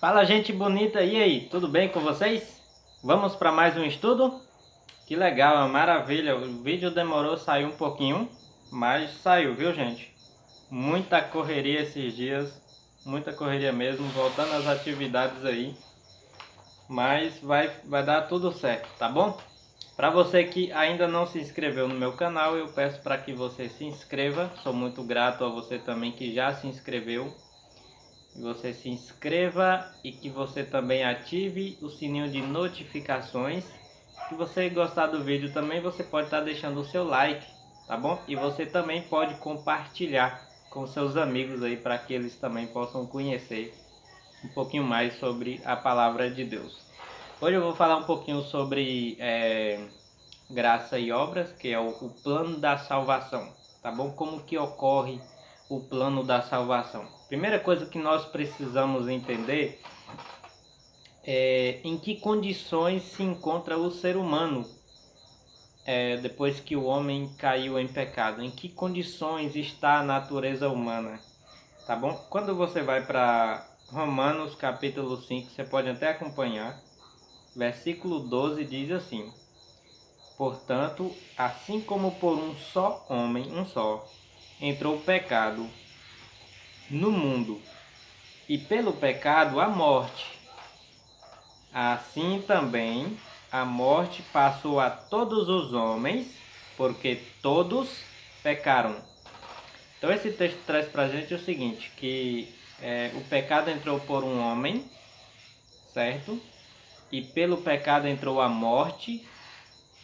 Fala, gente bonita, e aí, tudo bem com vocês? Vamos para mais um estudo? Que legal, é uma maravilha. O vídeo demorou a sair um pouquinho, mas saiu, viu, gente? Muita correria esses dias, muita correria mesmo, voltando às atividades aí, mas vai dar tudo certo, tá bom? Para você que ainda não se inscreveu no meu canal, eu peço para que você se inscreva. Sou muito grato a você também que já se inscreveu. Que você se inscreva e que você também ative o sininho de notificações. Se você gostar do vídeo também, você pode estar deixando o seu like, tá bom? E você também pode compartilhar com seus amigos aí para que eles também possam conhecer um pouquinho mais sobre a palavra de Deus. Hoje eu vou falar um pouquinho sobre graça e obras, que é o plano da salvação, tá bom? Como que ocorre o plano da salvação? Primeira coisa que nós precisamos entender é em que condições se encontra o ser humano depois que o homem caiu em pecado. Em que condições está a natureza humana, tá bom? Quando você vai para Romanos capítulo 5, você pode até acompanhar, versículo 12 diz assim: portanto, assim como por um só homem, entrou o pecado no mundo, e pelo pecado a morte, assim também a morte passou a todos os homens, porque todos pecaram. Então esse texto traz para a gente o seguinte, que o pecado entrou por um homem, certo? E pelo pecado entrou a morte,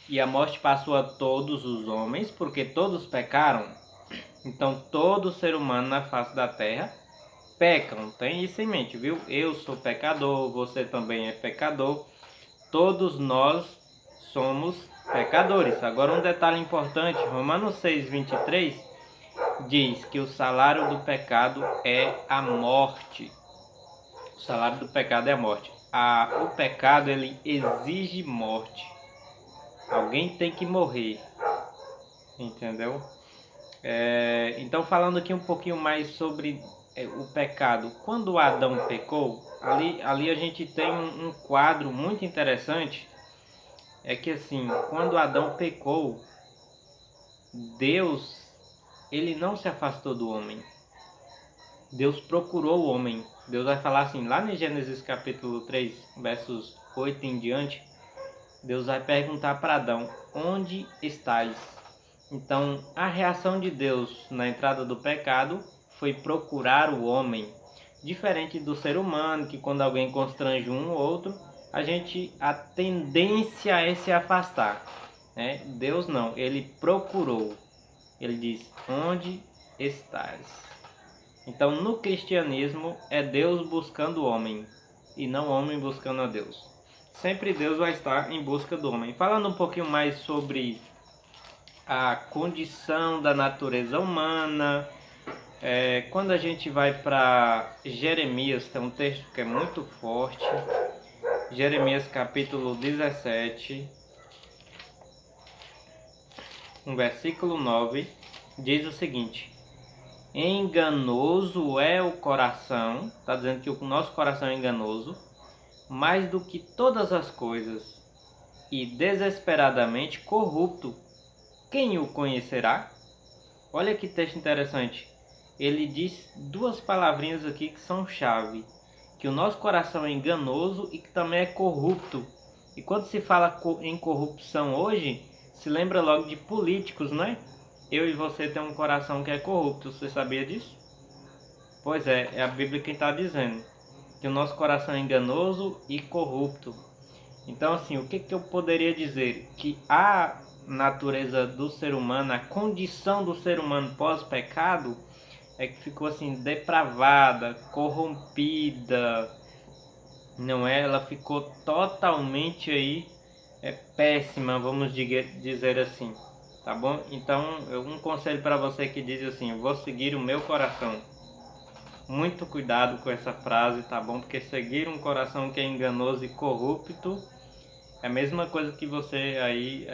e a morte passou a todos os homens, porque todos pecaram. Então todo ser humano na face da terra pecam, tem isso em mente, viu? Eu sou pecador, você também é pecador, todos nós somos pecadores. Agora um detalhe importante, Romanos 6:23 diz que o salário do pecado é a morte. O salário do pecado é a morte. O pecado ele exige morte. Alguém tem que morrer, entendeu? Então falando aqui um pouquinho mais sobre o pecado. Quando Adão pecou, ali a gente tem um quadro muito interessante. É que assim, quando Adão pecou, Deus, ele não se afastou do homem. Deus procurou o homem. Deus vai falar assim, lá em Gênesis capítulo 3, versos 8 em diante, Deus vai perguntar para Adão, onde estás? Então, a reação de Deus na entrada do pecado foi procurar o homem. Diferente do ser humano, que quando alguém constrange um ou outro, a tendência é se afastar, né? Deus não, ele procurou. Ele diz, onde estás? Então, no cristianismo, é Deus buscando o homem, e não o homem buscando a Deus. Sempre Deus vai estar em busca do homem. Falando um pouquinho mais sobre a condição da natureza humana. Quando a gente vai para Jeremias, tem um texto que é muito forte. Jeremias capítulo 17, um versículo 9, diz o seguinte: enganoso é o coração, está dizendo que o nosso coração é enganoso, mais do que todas as coisas, e desesperadamente corrupto. Quem o conhecerá? Olha que texto interessante. Ele diz duas palavrinhas aqui que são chave. Que o nosso coração é enganoso e que também é corrupto. E quando se fala em corrupção hoje, se lembra logo de políticos, não é? Eu e você tem um coração que é corrupto. Você sabia disso? Pois é a Bíblia quem está dizendo. Que o nosso coração é enganoso e corrupto. Então assim, o que eu poderia dizer? Que a natureza do ser humano, a condição do ser humano pós-pecado é que ficou assim depravada, corrompida, não é? Ela ficou totalmente aí péssima, vamos dizer assim, tá bom? Então, um conselho para você que diz assim, eu vou seguir o meu coração. Muito cuidado com essa frase, tá bom? Porque seguir um coração que é enganoso e corrupto é a mesma coisa que você aí,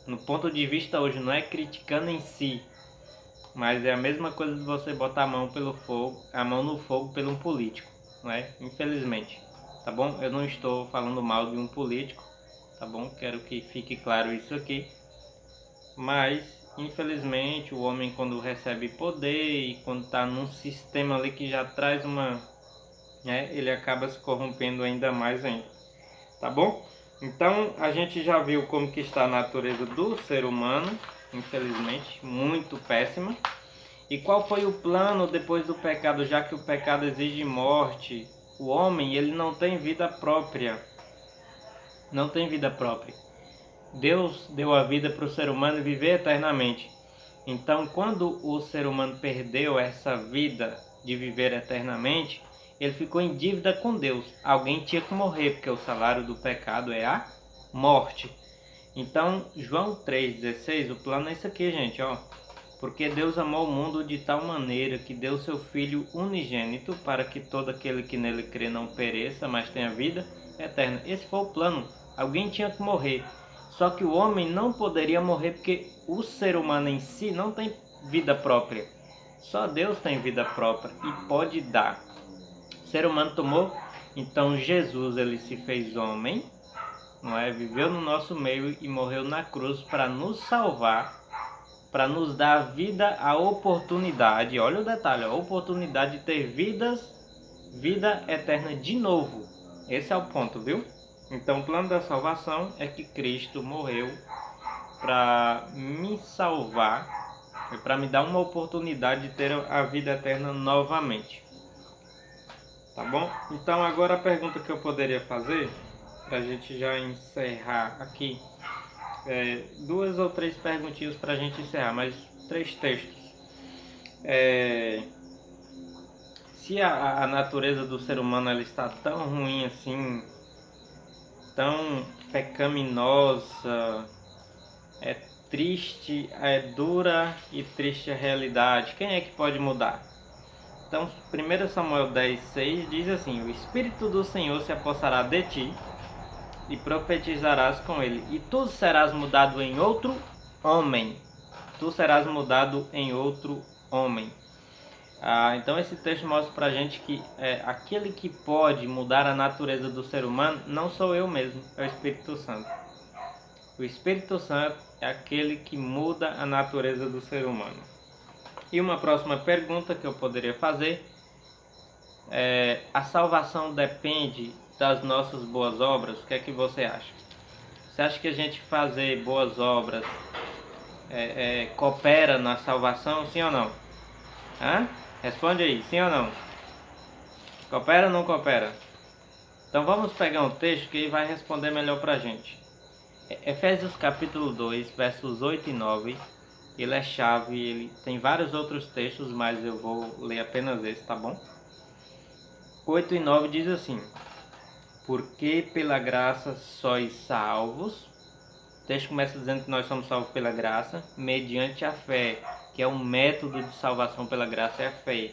no ponto de vista hoje, não é criticando em si, mas é a mesma coisa de você botar a mão no fogo pelo um político. não é? Infelizmente, tá bom? Eu não estou falando mal de um político, tá bom? Quero que fique claro isso aqui. Mas, infelizmente, o homem quando recebe poder e quando está num sistema ali que já traz uma, né, ele acaba se corrompendo ainda mais ainda, tá bom? Então, a gente já viu como que está a natureza do ser humano, infelizmente, muito péssima. E qual foi o plano depois do pecado, já que o pecado exige morte? O homem, ele não tem vida própria. Não tem vida própria. Deus deu a vida para o ser humano viver eternamente. Então, quando o ser humano perdeu essa vida de viver eternamente, ele ficou em dívida com Deus. Alguém tinha que morrer, porque o salário do pecado é a morte. Então, João 3,16, o plano é isso aqui, gente, ó. Porque Deus amou o mundo de tal maneira que deu seu Filho unigênito para que todo aquele que nele crê não pereça, mas tenha vida eterna. Esse foi o plano. Alguém tinha que morrer. Só que o homem não poderia morrer porque o ser humano em si não tem vida própria. Só Deus tem vida própria e pode dar. O ser humano tomou, então Jesus ele se fez homem, não é? Viveu no nosso meio e morreu na cruz para nos salvar, para nos dar a vida, a oportunidade, olha o detalhe, a oportunidade de ter vida eterna de novo. Esse é o ponto, viu? Então o plano da salvação é que Cristo morreu para me salvar e para me dar uma oportunidade de ter a vida eterna novamente. Tá bom? Então agora a pergunta que eu poderia fazer, para a gente já encerrar aqui, duas ou três perguntinhas para a gente encerrar, mas 3 textos. Se a natureza do ser humano ela está tão ruim assim, tão pecaminosa, é triste, é dura e triste a realidade, quem é que pode mudar? Então, 1 Samuel 10,6 diz assim: o Espírito do Senhor se apossará de ti e profetizarás com ele, e tu serás mudado em outro homem. Tu serás mudado em outro homem. Então esse texto mostra pra gente que aquele que pode mudar a natureza do ser humano não sou eu mesmo, é o Espírito Santo. O Espírito Santo é aquele que muda a natureza do ser humano. E uma próxima pergunta que eu poderia fazer é: a salvação depende das nossas boas obras? O que é que você acha? Você acha que a gente fazer boas obras coopera na salvação, sim ou não? Hã? Responde aí, sim ou não? Coopera ou não coopera? Então vamos pegar um texto que ele vai responder melhor pra gente. Efésios capítulo 2, versos 8 e 9. Ele é chave, ele tem vários outros textos, mas eu vou ler apenas esse, tá bom? 8 e 9 diz assim: porque pela graça sois salvos. O texto começa dizendo que nós somos salvos pela graça, mediante a fé, que é um método de salvação pela graça, é a fé.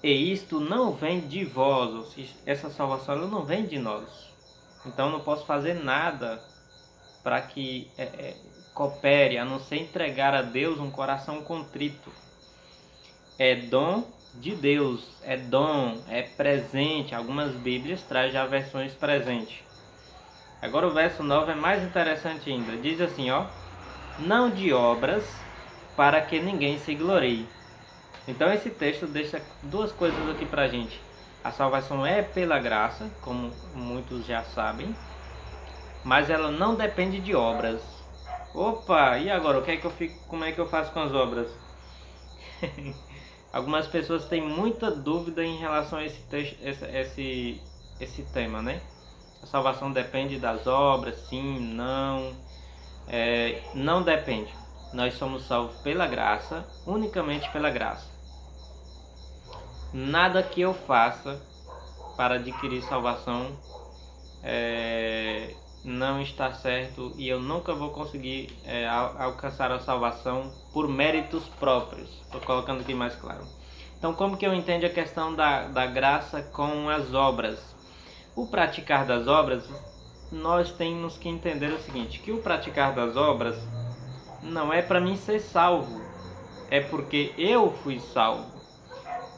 E isto não vem de vós, ou seja, essa salvação ela não vem de nós. Então eu não posso fazer nada para que coopere, a não ser entregar a Deus um coração contrito. É dom de Deus, é dom, é presente. Algumas Bíblias trazem já versões presente. Agora o verso 9 é mais interessante ainda. Diz assim, ó: não de obras, para que ninguém se glorie. Então esse texto deixa duas coisas aqui pra gente. A salvação é pela graça, como muitos já sabem, mas ela não depende de obras. Opa, e agora? Como é que eu faço com as obras? Algumas pessoas têm muita dúvida em relação a esse texto, esse tema, né? A salvação depende das obras, sim, não. Não depende. Nós somos salvos pela graça, unicamente pela graça. Nada que eu faça para adquirir salvação não está certo, e eu nunca vou conseguir alcançar a salvação por méritos próprios. Estou colocando aqui mais claro. Então, como que eu entendo a questão da graça com as obras? O praticar das obras, nós temos que entender o seguinte, que o praticar das obras não é para mim ser salvo, é porque eu fui salvo.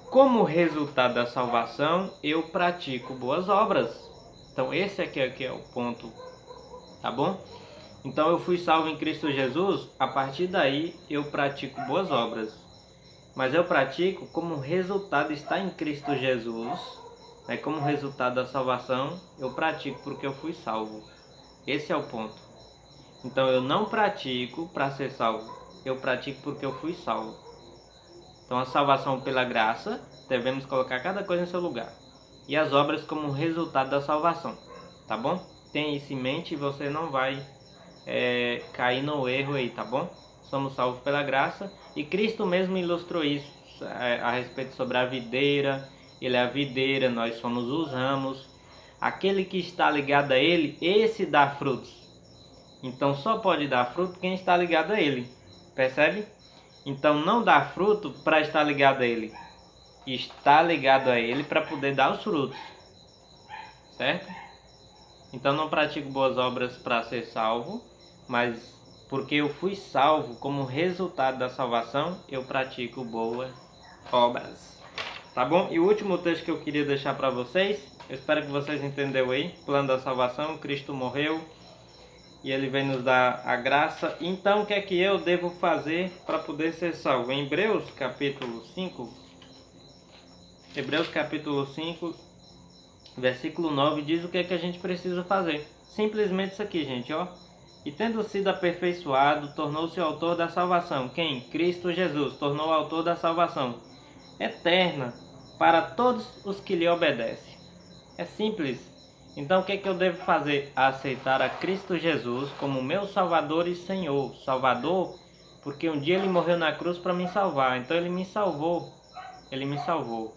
como resultado da salvação, eu pratico boas obras. Então esse aqui é o ponto, tá bom? Então eu fui salvo em Cristo Jesus, a partir daí eu pratico boas obras. Mas eu pratico como resultado está em Cristo Jesus, né? Como resultado da salvação, eu pratico porque eu fui salvo. Esse é o ponto. Então eu não pratico para ser salvo, eu pratico porque eu fui salvo. Então a salvação pela graça, devemos colocar cada coisa em seu lugar. E as obras como resultado da salvação, tá bom? Tenha isso em mente e você não vai cair no erro aí, tá bom? Somos salvos pela graça e Cristo mesmo ilustrou isso a respeito sobre a videira. Ele é a videira, nós somos os ramos. Aquele que está ligado a ele, esse dá frutos. Então só pode dar fruto quem está ligado a ele, percebe? Então não dá fruto para estar ligado a ele, está ligado a ele para poder dar os frutos, certo? Então não pratico boas obras para ser salvo, mas porque eu fui salvo como resultado da salvação, eu pratico boas obras. Tá bom? E o último texto que eu queria deixar para vocês, eu espero que vocês entenderam aí, plano da salvação, Cristo morreu e ele vem nos dar a graça. Então o que é que eu devo fazer para poder ser salvo? Em Hebreus capítulo 5, versículo 9 diz o que é que a gente precisa fazer. Simplesmente isso aqui, gente, ó. E tendo sido aperfeiçoado, tornou-se o autor da salvação. Quem? Cristo Jesus, tornou o autor da salvação eterna para todos os que lhe obedecem. É simples. Então o que é que eu devo fazer? Aceitar a Cristo Jesus como meu Salvador e Senhor. Salvador, porque um dia ele morreu na cruz para me salvar. Então ele me salvou. Ele me salvou.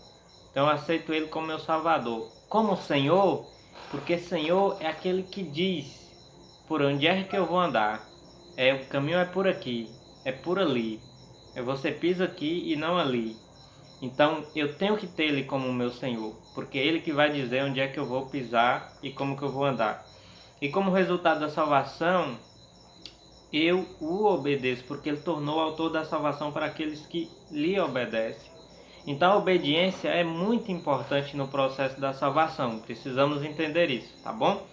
Então eu aceito ele como meu Salvador. Como Senhor, porque Senhor é aquele que diz por onde é que eu vou andar. O caminho é por aqui, é por ali. Você pisa aqui e não ali. Então eu tenho que ter ele como meu Senhor, porque é ele que vai dizer onde é que eu vou pisar e como que eu vou andar. E como resultado da salvação, eu o obedeço, porque ele tornou o autor da salvação para aqueles que lhe obedecem. Então a obediência é muito importante no processo da salvação, precisamos entender isso, tá bom?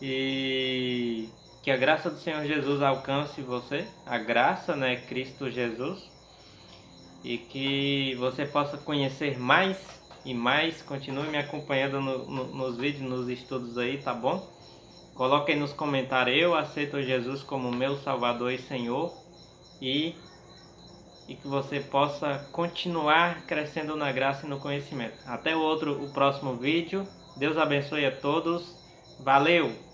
E que a graça do Senhor Jesus alcance você, a graça, né, Cristo Jesus, e que você possa conhecer mais e mais. Continue me acompanhando nos vídeos, nos estudos aí, tá bom? Coloque aí nos comentários: eu aceito Jesus como meu Salvador e Senhor, e que você possa continuar crescendo na graça e no conhecimento. Até o próximo vídeo. Deus abençoe a todos. Valeu!